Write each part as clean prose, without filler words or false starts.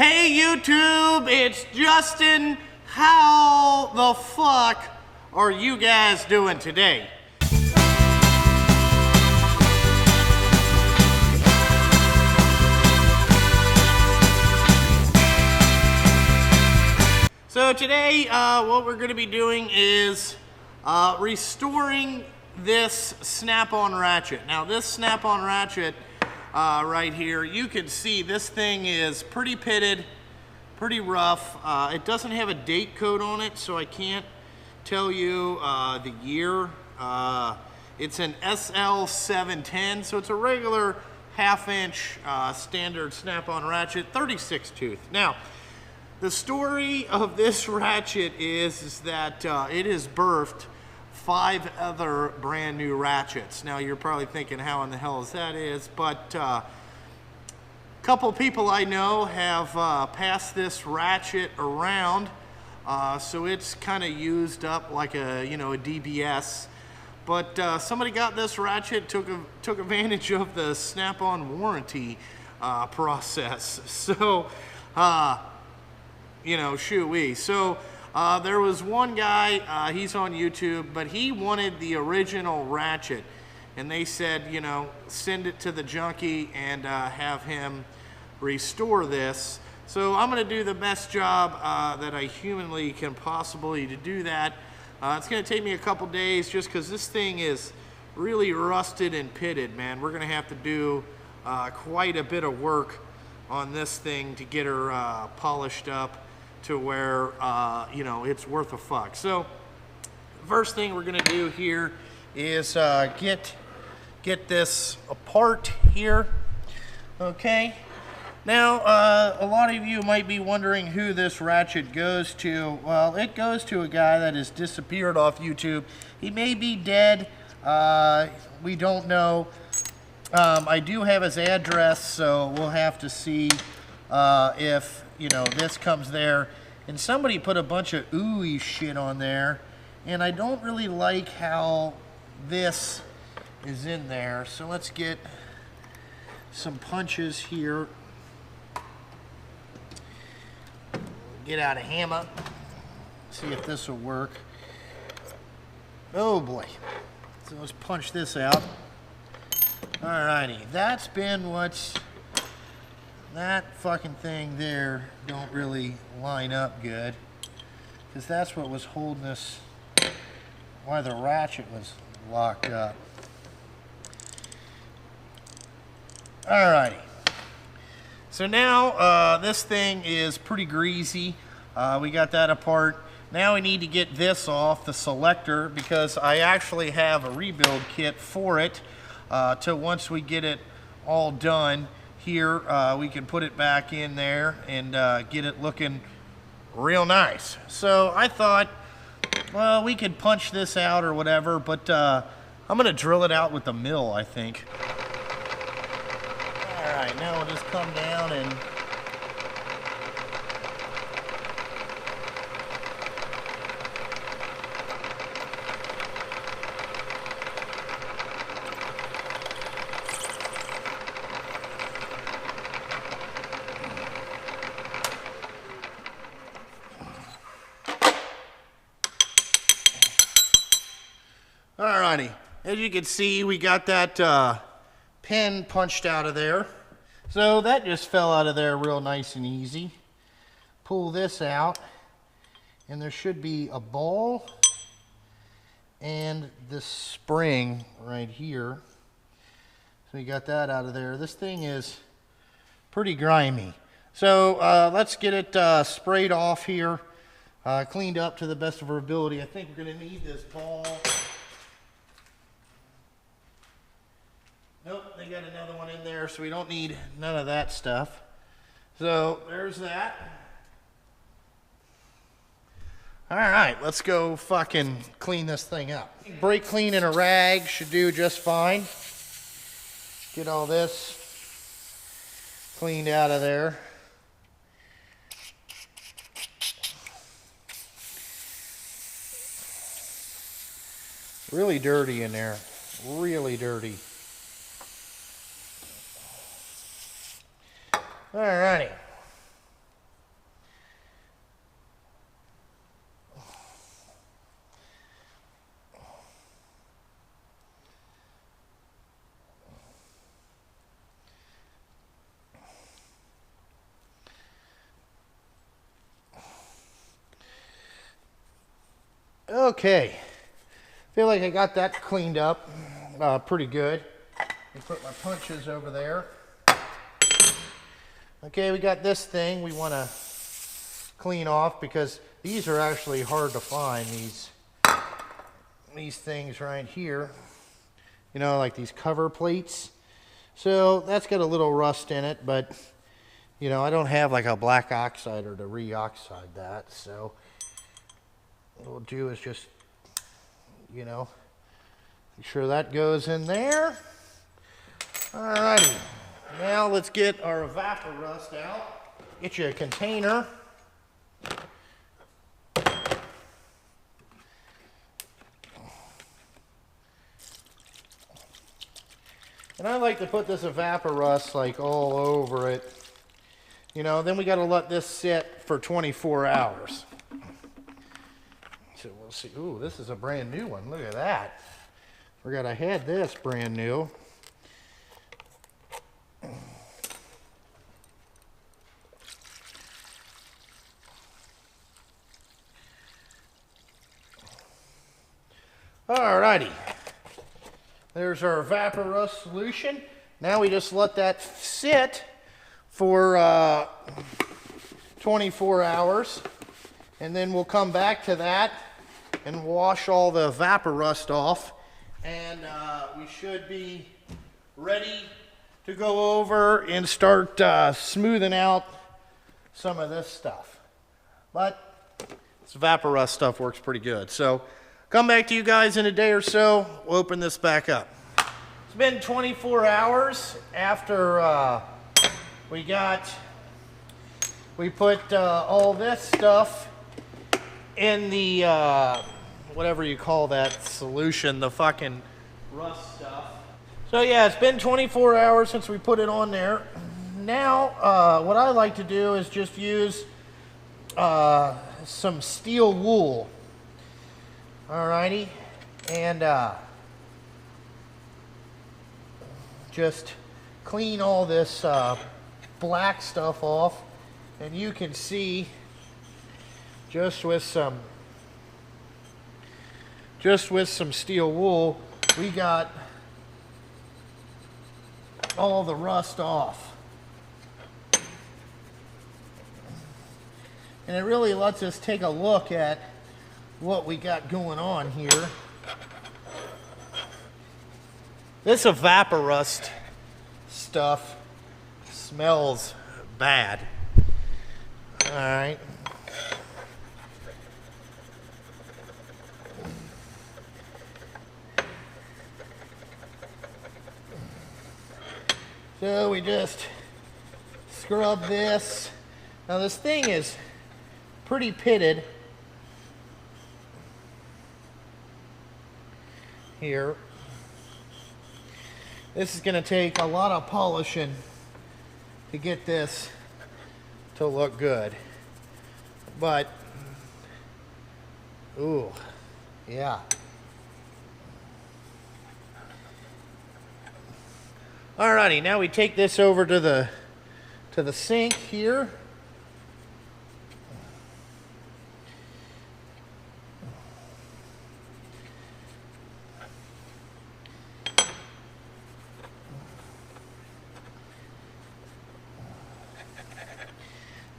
Hey YouTube, it's Justin. How the fuck are you guys doing today? So today, what we're going to be doing is restoring this snap-on ratchet. Now this snap-on ratchet right here, you can see this thing is pretty pitted, pretty rough. It doesn't have a date code on it, so I can't tell you the year. It's an SL710, so it's a regular half-inch standard snap-on ratchet, 36 tooth. Now, the story of this ratchet is that it has birthed 5 other brand new ratchets. Now you're probably thinking how in the hell is that is, but a couple people I know have passed this ratchet around, so it's kind of used up like a, you know, a DBS. But somebody got this ratchet, took advantage of the snap-on warranty process. So you know, shoo-wee. So there was one guy, he's on YouTube, but he wanted the original ratchet. And they said, you know, send it to the junkie and have him restore this. So I'm gonna do the best job that I humanly can possibly to do that. It's gonna take me a couple days just because this thing is really rusted and pitted, man. We're gonna have to do quite a bit of work on this thing to get her polished up to where, you know, it's worth a fuck. So, first thing we're gonna do here is get this apart here, okay? Now, a lot of you might be wondering who this ratchet goes to. Well, it goes to a guy that has disappeared off YouTube. He may be dead, we don't know. I do have his address, so we'll have to see if, you know, this comes there. And somebody put a bunch of ooey shit on there, and I don't really like how this is in there. So let's get some punches here. Get out a hammer, see if this will work. Oh boy. So let's punch this out. Alrighty, that's been what's... That fucking thing there don't really line up good, because that's what was holding us, why the ratchet was locked up. Alrighty. So now this thing is pretty greasy. We got that apart. Now we need to get this off the selector, because I actually have a rebuild kit for it. Till once we get it all done here, we can put it back in there and get it looking real nice. So I thought, well, we could punch this out or whatever, but I'm gonna drill it out with the mill, I think. All right, now we'll just come down and alrighty, as you can see, we got that pin punched out of there. So that just fell out of there real nice and easy. Pull this out, and there should be a ball and this spring right here. So we got that out of there. This thing is pretty grimy. So let's get it sprayed off here, cleaned up to the best of our ability. I think we're gonna need this ball. Nope, they got another one in there, so we don't need none of that stuff. So there's that. All right, let's go fucking clean this thing up. Brake clean in a rag should do just fine. Get all this cleaned out of there. Really dirty in there, really dirty. Alrighty. Okay, feel like I got that cleaned up pretty good. Let me put my punches over there. Okay, we got this thing we want to clean off because these are actually hard to find, these things right here. You know, like these cover plates. So that's got a little rust in it, but you know, I don't have like a black oxider to re-oxide that, so what we'll do is just, you know, make sure that goes in there. Alrighty, now let's get our evaporust out. Get you a container. And I like to put this evaporust like all over it. You know, then we got to let this sit for 24 hours. So we'll see. Ooh, this is a brand new one. Look at that. Forgot I had this brand new. Alrighty. There's our evaporust solution. Now we just let that sit for 24 hours, and then we'll come back to that and wash all the evaporust off, and we should be ready to go over and start smoothing out some of this stuff. But this evaporust stuff works pretty good. So come back to you guys in a day or so. We'll open this back up. It's been 24 hours after we put all this stuff in the whatever you call that solution, the fucking rust stuff. So yeah, it's been 24 hours since we put it on there. Now what I like to do is just use some steel wool. Alrighty, and just clean all this black stuff off, and you can see just with some steel wool we got all the rust off, and it really lets us take a look at what we got going on here. This evaporust stuff smells bad. All right. So we just scrub this. Now this thing is pretty pitted here. This is going to take a lot of polishing to get this to look good. But, ooh, yeah. Alrighty, now we take this over to the sink here.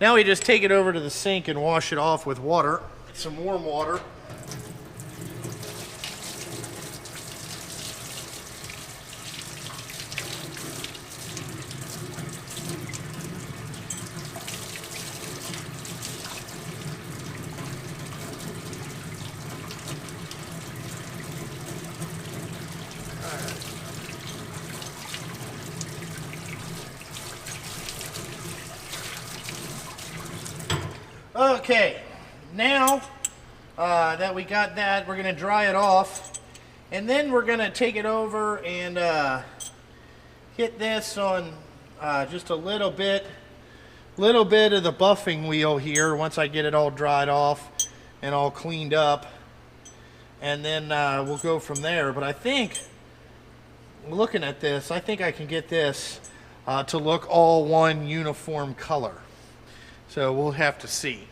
Now we just take it over to the sink and wash it off with water, some warm water. Okay, now that we got that, we're going to dry it off, and then we're going to take it over and hit this on just a little bit of the buffing wheel here once I get it all dried off and all cleaned up, and then we'll go from there. But I think, looking at this, I think I can get this to look all one uniform color. So we'll have to see.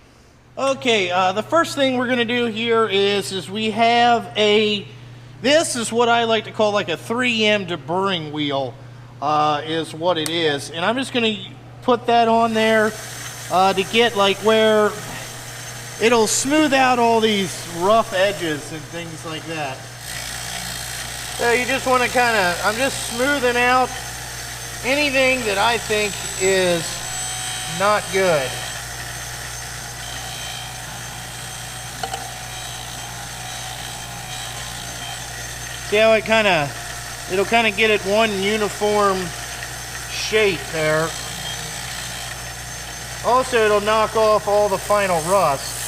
Okay, the first thing we're going to do here is we have this is what I like to call like a 3M deburring wheel, is what it is. And I'm just going to put that on there to get like where it'll smooth out all these rough edges and things like that. So you just want to kind of, I'm just smoothing out anything that I think is not good. See how it it'll kind of get it one uniform shape there. Also, it'll knock off all the final rust.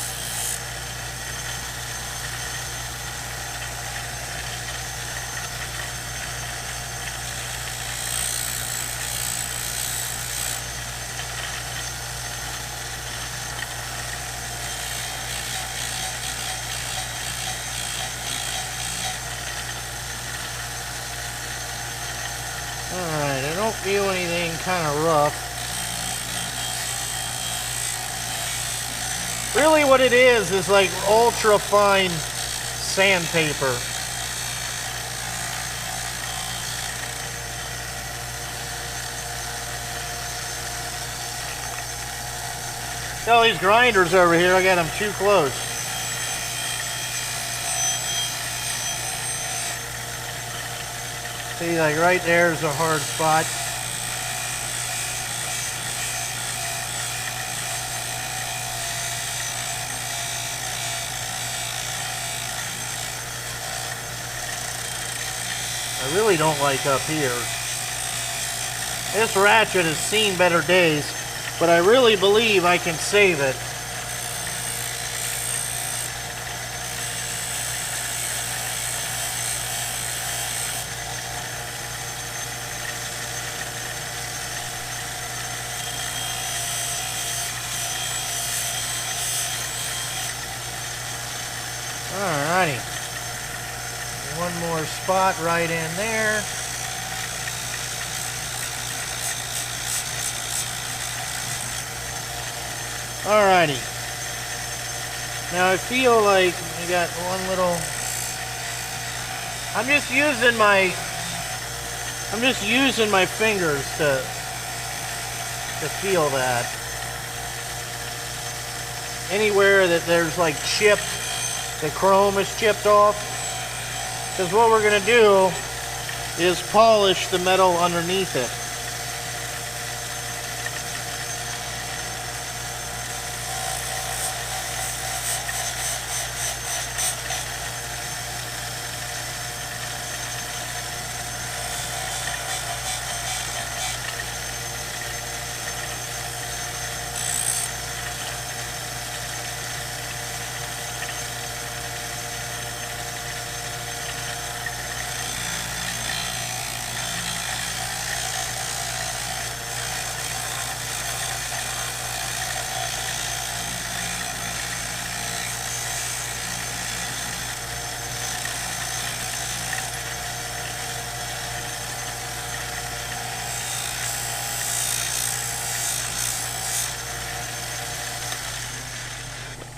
Alright, I don't feel anything kind of rough. Really what it is like ultra fine sandpaper. All these grinders over here, I got them too close. See, like right there's a hard spot. I really don't like up here. This ratchet has seen better days, but I really believe I can save it. Alrighty. One more spot right in there. Alrighty. Now I feel like I got one little. I'm just using my fingers to feel that. Anywhere that there's like chipped, the chrome is chipped off. Because what we're going to do is polish the metal underneath it.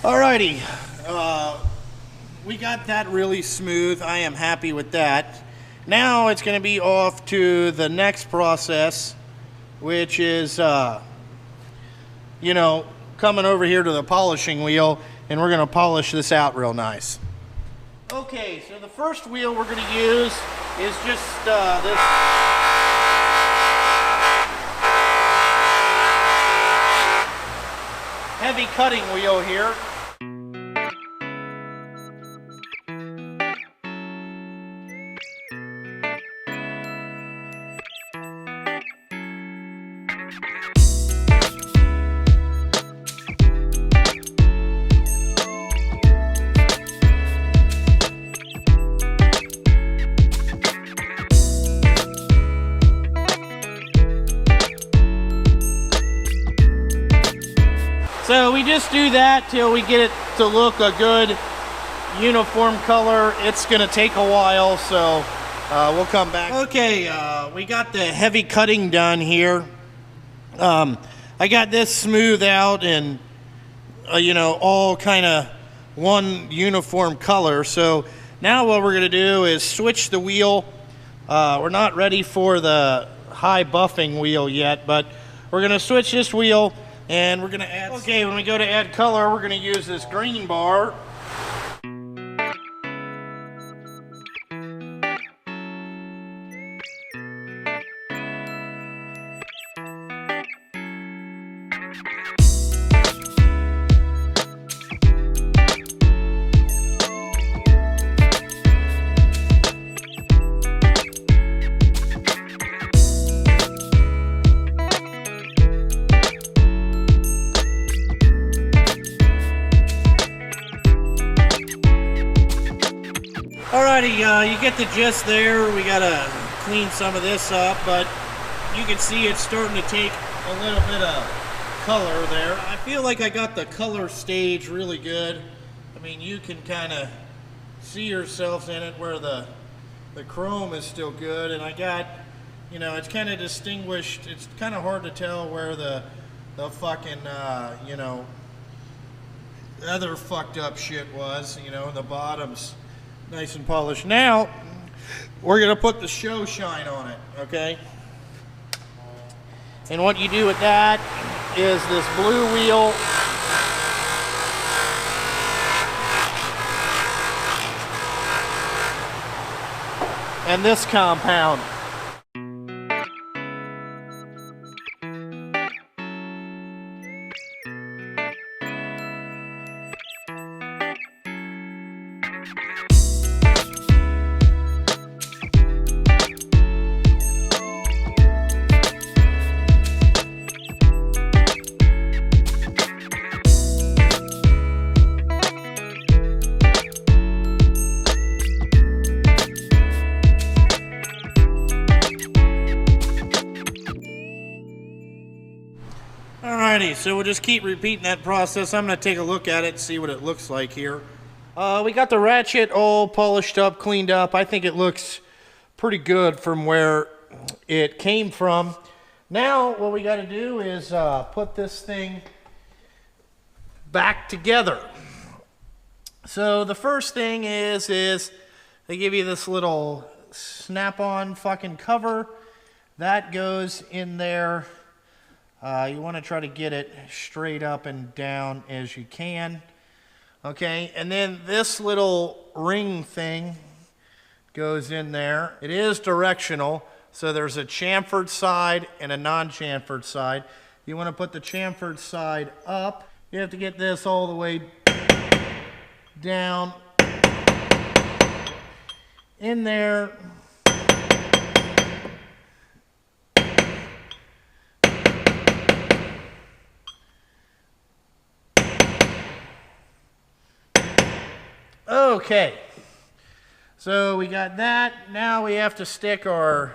Alrighty, we got that really smooth. I am happy with that. Now it's going to be off to the next process, which is, you know, coming over here to the polishing wheel, and we're going to polish this out real nice. Okay, so the first wheel we're going to use is just this. Heavy cutting wheel here. So we just do that till we get it to look a good uniform color. It's gonna take a while, so we'll come back. Okay, we got the heavy cutting done here. I got this smooth out and you know, all kind of one uniform color. So now what we're going to do is switch the wheel. We're not ready for the high buffing wheel yet, but we're going to switch this wheel and we're going to add. Okay, when we go to add color, we're going to use this green bar. Alrighty, you get the gist there. We gotta clean some of this up, but you can see it's starting to take a little bit of color there. I feel like I got the color stage really good. I mean, you can kind of see yourself in it where the chrome is still good, and I got, you know, it's kind of distinguished. It's kind of hard to tell where the fucking, you know, other fucked up shit was, you know, the bottom's nice and polished. Now, we're going to put the show shine on it, okay? And what you do with that is this blue wheel. And this compound. Alrighty, so we'll just keep repeating that process. I'm going to take a look at it and see what it looks like here. We got the ratchet all polished up, cleaned up. I think it looks pretty good from where it came from. Now what we got to do is put this thing back together. So the first thing is they give you this little snap-on fucking cover. That goes in there. You want to try to get it straight up and down as you can. Okay, and then this little ring thing goes in there. It is directional, so there's a chamfered side and a non-chamfered side. You want to put the chamfered side up. You have to get this all the way down in there. Okay, so we got that. Now we have to stick our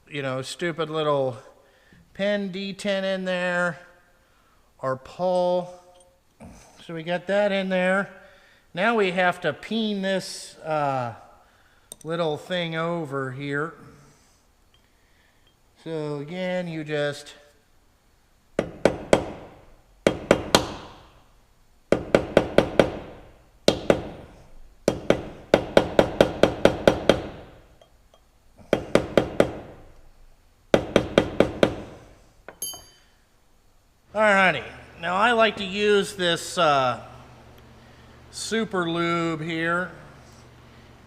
you know, stupid little pen D10 in there, our pawl. So we got that in there. Now we have to peen this little thing over here. So again, you just Alrighty, now I like to use this super lube here,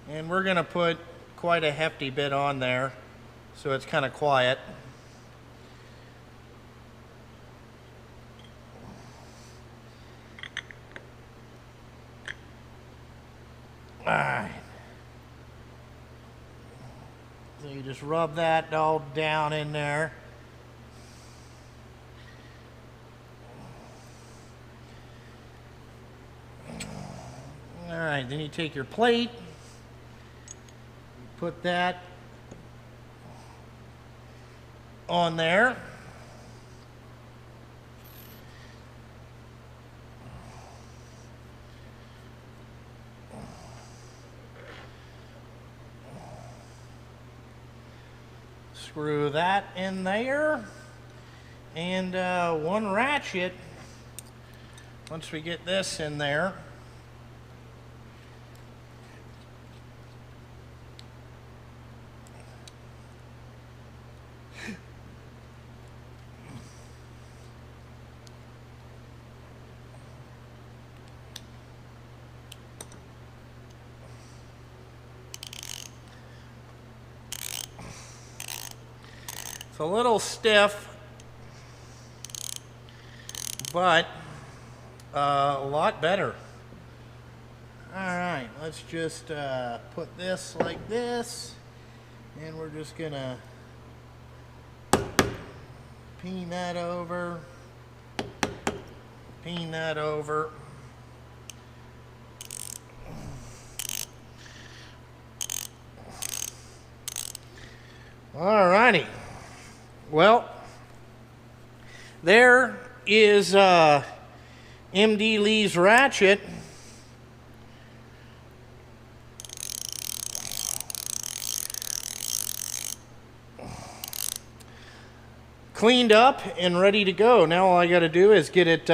and we're going to put quite a hefty bit on there so it's kind of quiet. Alright, so you just rub that all down in there. Alright, then you take your plate, put that on there. Screw that in there. and one ratchet. Once we get this in there, it's a little stiff, but a lot better. All right, let's just put this like this, and we're just gonna peen that over, peen that over. All righty. Well, there is MD Lee's ratchet. Cleaned up and ready to go. Now all I got to do is get it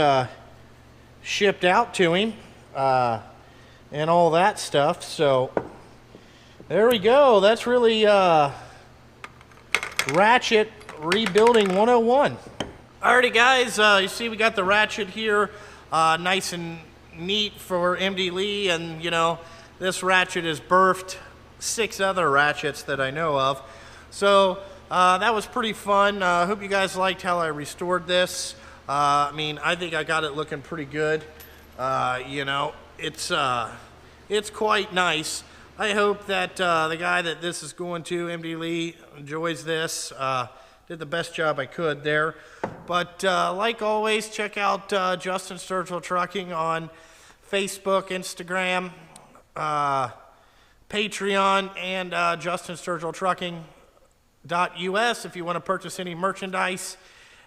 shipped out to him and all that stuff. So there we go. That's really ratchet rebuilding 101. Alrighty guys, you see we got the ratchet here, nice and neat for MD Lee, and you know, this ratchet has birthed 6 other ratchets that I know of. So that was pretty fun. Hope you guys liked how I restored this. I mean, I think I got it looking pretty good. You know, it's quite nice. I hope that the guy that this is going to, MD Lee, enjoys this. Did the best job I could there. But like always, check out Justin Sturgill Trucking on Facebook, Instagram, Patreon, and JustinSturgillTrucking.us if you want to purchase any merchandise.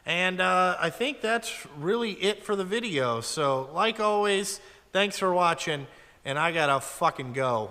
And I think that's really it for the video. So like always, thanks for watching, and I gotta fucking go.